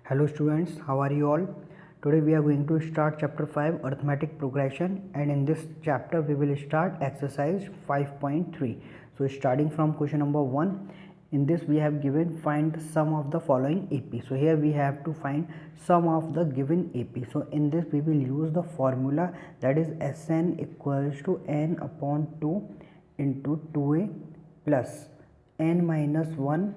Hello students, how are you all? Today we are going to start chapter 5 arithmetic progression, and in this chapter we will start exercise 5.3. So starting from question number 1, in this we have given find the sum of the following AP. So here we have to find sum of the given AP. So in this we will use the formula, that is Sn equals to n upon 2 into 2a plus n minus 1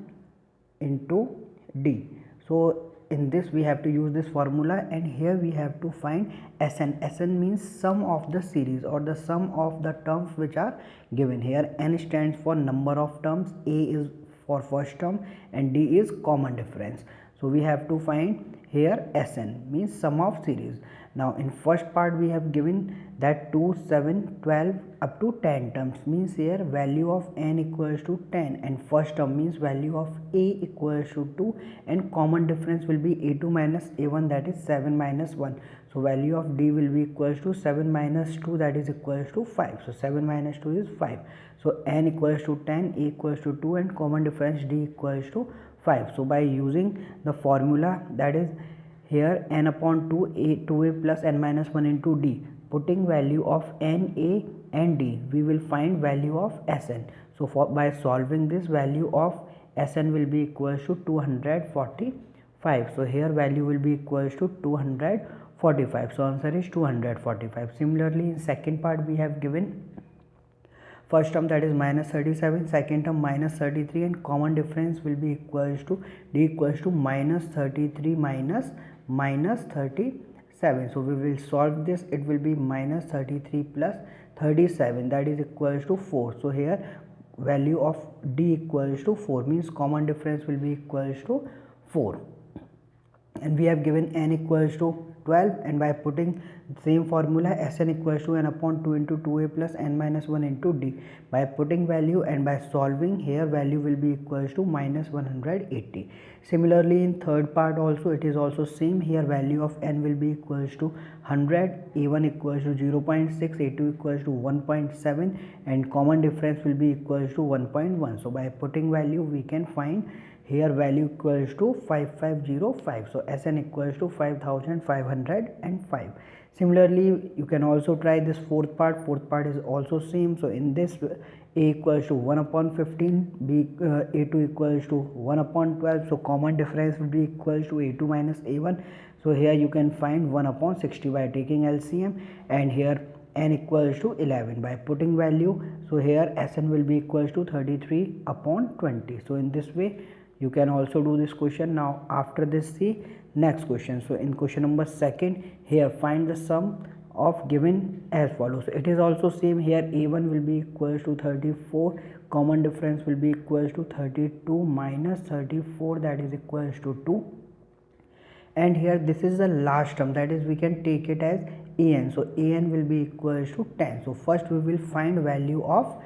into d. So in this we have to use this formula, and here we have to find Sn. Sn means sum of the series or the sum of the terms which are given. Here n stands for number of terms, a is for first term, and d is common difference. So we have to find here Sn means sum of series. Now in first part we have given that 2, 7, 12 up to 10 terms, means here value of n equals to 10, and first term means value of a equals to 2, and common difference will be a2 minus a1, that is 7 minus 1. So value of d will be equals to 7 minus 2, that is equals to 5. So 7 minus 2 is 5. So n equals to 10, a equals to 2, and common difference d equals to 5. So by using the formula, that is here n upon 2 a 2a plus n minus 1 into d, putting value of n, a and d, we will find value of Sn. So by solving this, value of Sn will be equals to 245. So here value will be equals to 245. So answer is 245. Similarly in second part we have given first term, that is minus 37, second term minus 33, and common difference will be equals to d equals to minus 33 minus 37. So we will solve this. It will be minus 33 plus 37, that is equals to 4. So here value of d equals to 4, means common difference will be equals to 4. And we have given n equals to 12, and by putting same formula, Sn equals to n upon 2 into 2a plus n minus 1 into d, by putting value and by solving, here value will be equals to minus 180. Similarly in third part also it is also same. Here value of n will be equals to 100, a1 equals to 0.6, a2 equals to 1.7, and common difference will be equals to 1.1. So by putting value we can find here value equals to 5505. So Sn equals to 5505. Similarly you can also try this fourth part. Fourth part is also same. So in this a equals to 1 upon 15, b a2 equals to 1 upon 12. So common difference will be equals to a2 minus a1. So here you can find 1 upon 60 by taking LCM, and here n equals to 11 by putting value. So here Sn will be equals to 33 upon 20. So in this way you can also do this question. Now after this, see next question. So in question number second, here find the sum of given as follows. So it is also same. Here a1 will be equals to 34, common difference will be equals to 32 minus 34, that is equals to 2, and here this is the last term, that is we can take it as an. So an will be equals to 10. So first we will find value of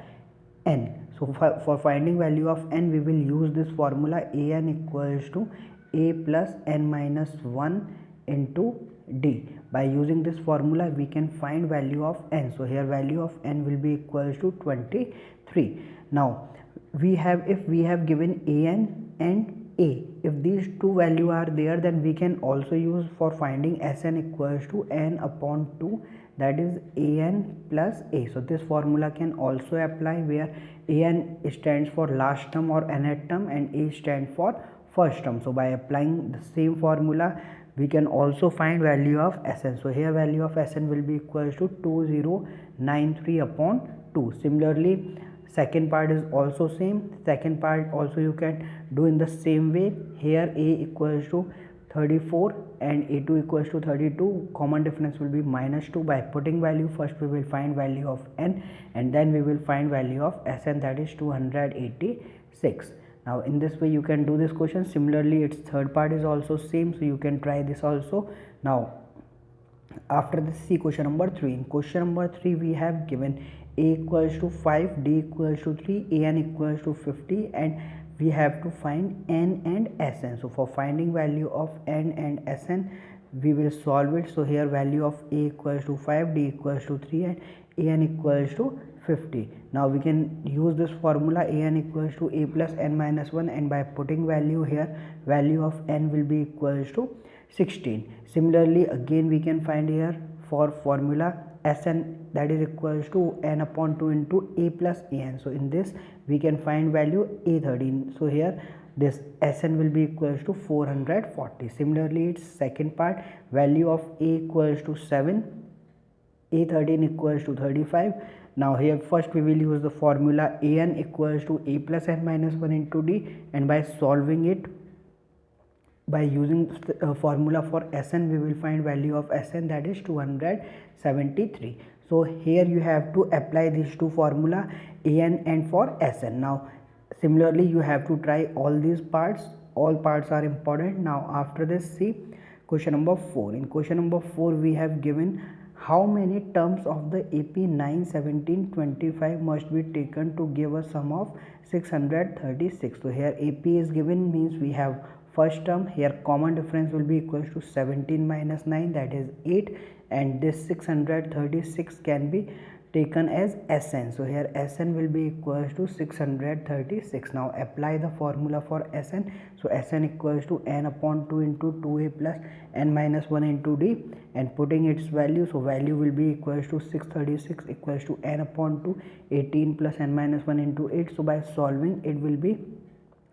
n. So for finding value of n, we will use this formula, an equals to a plus n minus 1 into d. By using this formula we can find value of n. So here value of n will be equals to 23. Now if we have given an and a, if these two value are there, then we can also use for finding Sn equals to n upon 2, that is an plus a. So this formula can also apply, where an stands for last term or nth term and a stands for first term. So by applying the same formula we can also find value of Sn. So here value of Sn will be equals to 2093 upon 2. Similarly second part is also same. Second part also you can do in the same way. Here a equals to 34 and a2 equals to 32, common difference will be minus 2. By putting value, first we will find value of n, and then we will find value of Sn, that is 286. Now in this way you can do this question. Similarly its third part is also same, so you can try this also. Now after this, see question number 3. In question number 3 we have given a equals to 5, d equals to 3, an equals to 50, and we have to find n and Sn. So for finding value of n and Sn, we will solve it. So here value of a equals to 5, d equals to 3, and an equals to 50. Now we can use this formula an equals to a plus n minus 1, and by putting value here, value of n will be equals to 16. Similarly, again we can find here for formula Sn, that is equals to n upon 2 into a plus an. So in this we can find value a13. So here this Sn will be equals to 440. Similarly, its second part, value of a equals to 7, a13 equals to 35. Now here first we will use the formula an equals to a plus n minus 1 into d, and by solving it, by using formula for Sn, we will find value of Sn, that is 273. So here you have to apply these two formula an and for Sn. Now similarly you have to try all these parts. All parts are important. Now after this, see question number 4. In question number 4 we have given how many terms of the AP 9, 17, 25 must be taken to give a sum of 636. So here AP is given, means we have first term. Here common difference will be equals to 17 minus 9, that is 8, and this 636 can be taken as Sn. So here Sn will be equals to 636. Now apply the formula for Sn. So Sn equals to n upon 2 into 2a plus n minus 1 into d, and putting its value, so value will be equals to 636 equals to n upon 2, 18 plus n minus 1 into 8. So by solving it will be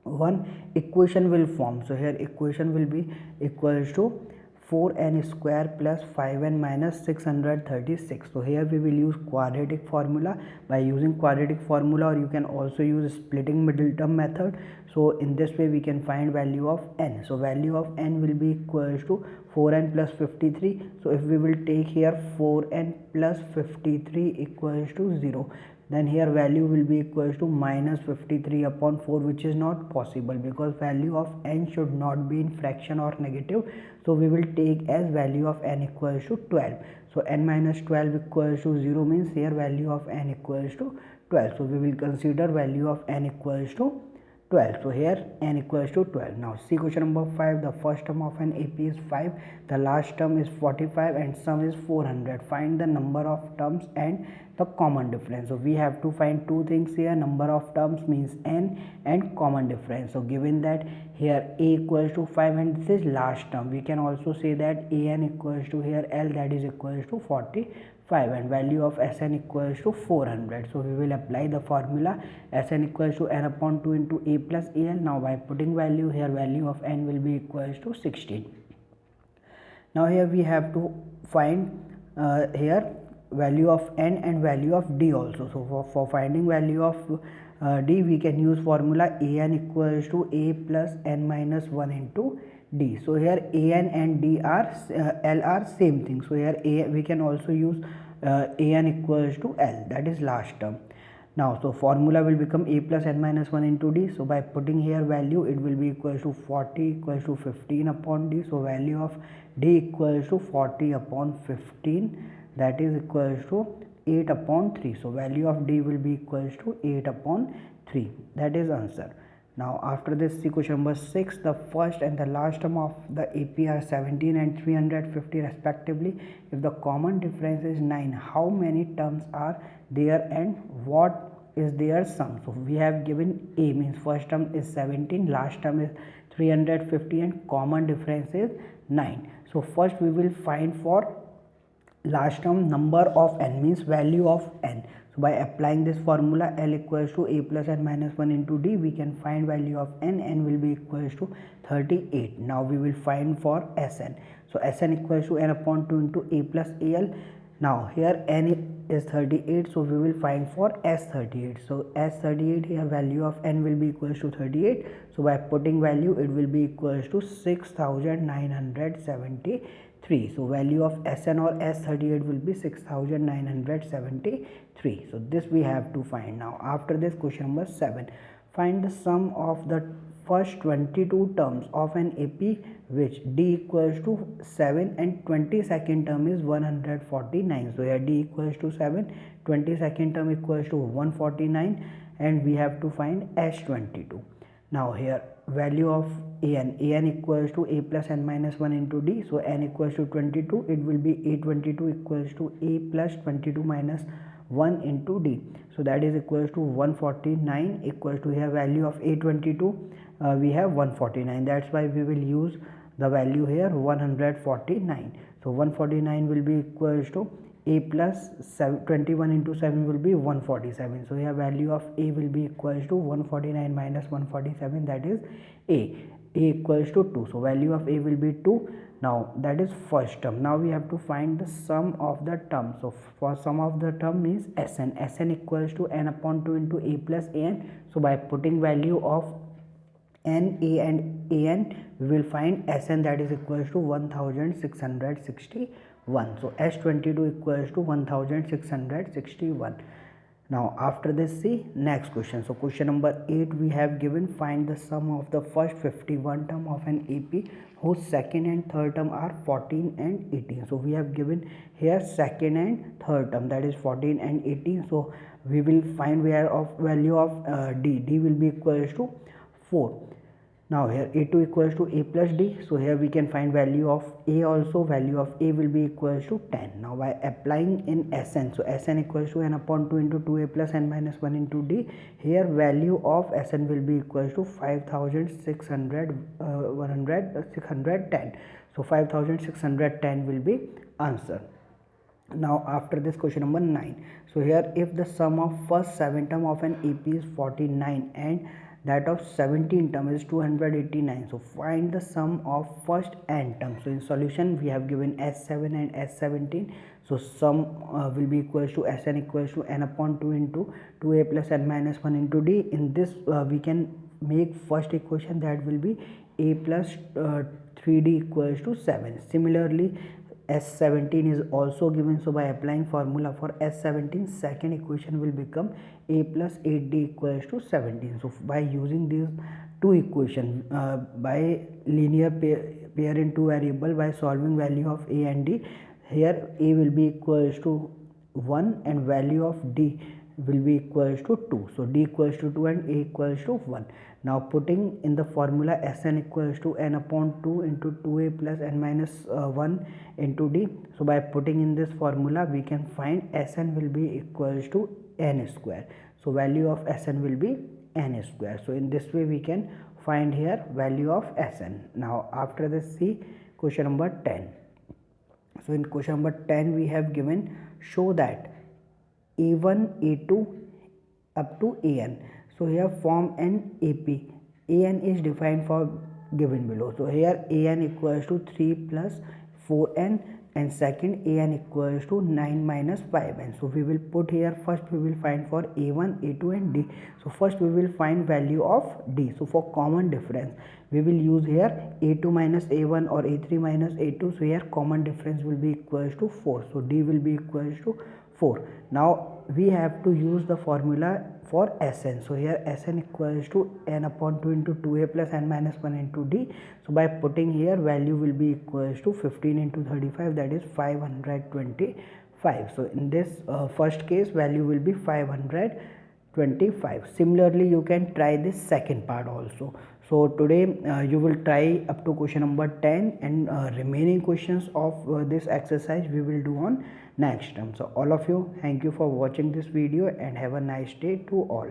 one equation will form. So here equation will be equals to 4n square plus 5n minus 636. So here we will use quadratic formula. By using quadratic formula, or you can also use splitting middle term method. So in this way we can find value of n. So value of n will be equals to 4n plus 53. So if we will take here 4n plus 53 equals to 0, then here value will be equals to minus 53 upon 4, which is not possible because value of n should not be in fraction or negative. So we will take as value of n equals to 12. So n minus 12 equals to 0 means here value of n equals to 12. So we will consider value of n equals to 12. So here n equals to 12. Now see question number 5. The first term of an AP is 5, the last term is 45, and sum is 400. Find the number of terms and the common difference. So we have to find two things here. Number of terms means n, and common difference. So given that here a equals to 5 and this is last term, we can also say that an equals to here l, that is equals to 45, and value of Sn equals to 400. So we will apply the formula Sn equals to n upon 2 into a plus al. Now by putting value here, value of n will be equals to 16. Now here we have to find here value of n and value of d also. So for finding value of d, we can use formula an equals to a plus n minus 1 into d. So here an and d are l are same thing. So here a, we can also use an equals to l, that is last term. Now so formula will become a plus n minus 1 into d. So by putting here value, it will be equals to 40 equals to 15 upon d. So value of d equals to 40 upon 15, that is equals to 8 upon 3. So value of d will be equals to 8 upon 3, that is answer. Now after this, see question number 6. The first and the last term of the AP are 17 and 350 respectively. If the common difference is 9, how many terms are there and what is their sum? So we have given a, means first term is 17, last term is 350, and common difference is 9. So first we will find for last term number of n, means value of n. So by applying this formula l equals to a plus n minus 1 into d, we can find value of n. N will be equals to 38. Now we will find for Sn. So Sn equals to n upon 2 into a plus al. Now here n is 38, so we will find for S38. So S38, here value of n will be equals to 38. So by putting value, it will be equals to 6973. So value of Sn or S38 will be 6973. So this we have to find. Now after this, question number 7. Find the sum of the first 22 terms of an AP which d equals to 7 and 22nd term is 149. So here d equals to 7, 22nd term equals to 149, and we have to find S22. Now here value of an equals to a plus n minus 1 into d. So n equals to 22, it will be a22 equals to a plus 22 minus 1 into d. So that is equals to 149 equals to here value of a22, we have 149. That's why we will use the value here 149. So 149 will be equals to a plus 21 into 7 will be 147. So here value of a will be equals to 149 minus 147, that is a equals to 2. So value of a will be 2. Now that is first term. Now we have to find the sum of the term. So for sum of the term is Sn equals to n upon 2 into a plus an. So by putting value of n, a and an, we will find Sn, that is equals to 1661. So S22 equals to 1661. Now after this, see next question. So question number 8 we have given, find the sum of the first 51 term of an AP whose second and third term are 14 and 18. So we have given here second and third term, that is 14 and 18. So we will find value of d will be equals to 4. Now here a2 equals to a plus d. So here we can find value of a also. Value of a will be equals to 10. Now by applying in Sn, so Sn equals to n upon 2 into 2a plus n minus 1 into d. Here value of Sn will be equals to 610. So 5610 will be answer. Now after this, question number 9. So here if the sum of first 7 term of an AP is 49 and that of 17 term is 289, so find the sum of first n term. So in solution we have given S7 and S17. So sum will be equals to Sn equals to n upon 2 into 2a plus n minus 1 into d. In this we can make first equation, that will be a plus 3d equals to 7. Similarly S17 is also given. So by applying formula for S17, second equation will become a plus 8d equals to 17. So by using these two equations by linear pair in two variable, by solving value of a and d, here a will be equals to 1 and value of d will be equals to 2. So d equals to 2 and a equals to 1. Now putting in the formula Sn equals to n upon 2 into 2a plus n minus 1 into d. So by putting in this formula we can find Sn will be equals to n square. So value of Sn will be n square. So in this way we can find here value of Sn. Now after this, see question number 10. So in question number 10 we have given, show that a1 a2 up to an. So here form an AP. An is defined for given below. So here an equals to 3 plus 4n and second an equals to 9 minus 5n. So we will put here, first we will find for a1, a2 and d. So first we will find value of d. So for common difference we will use here a2 minus a1 or a3 minus a2. So here common difference will be equals to 4. So d will be equals to 4. Now we have to use the formula for Sn. So here Sn equals to n upon 2 into 2a plus n minus 1 into d. So by putting here value will be equals to 15 into 35, that is 525. So in this first case value will be 525. Similarly you can try this second part also. So today you will try up to question number 10 and remaining questions of this exercise we will do on next term. So all of you, thank you for watching this video and have a nice day to all.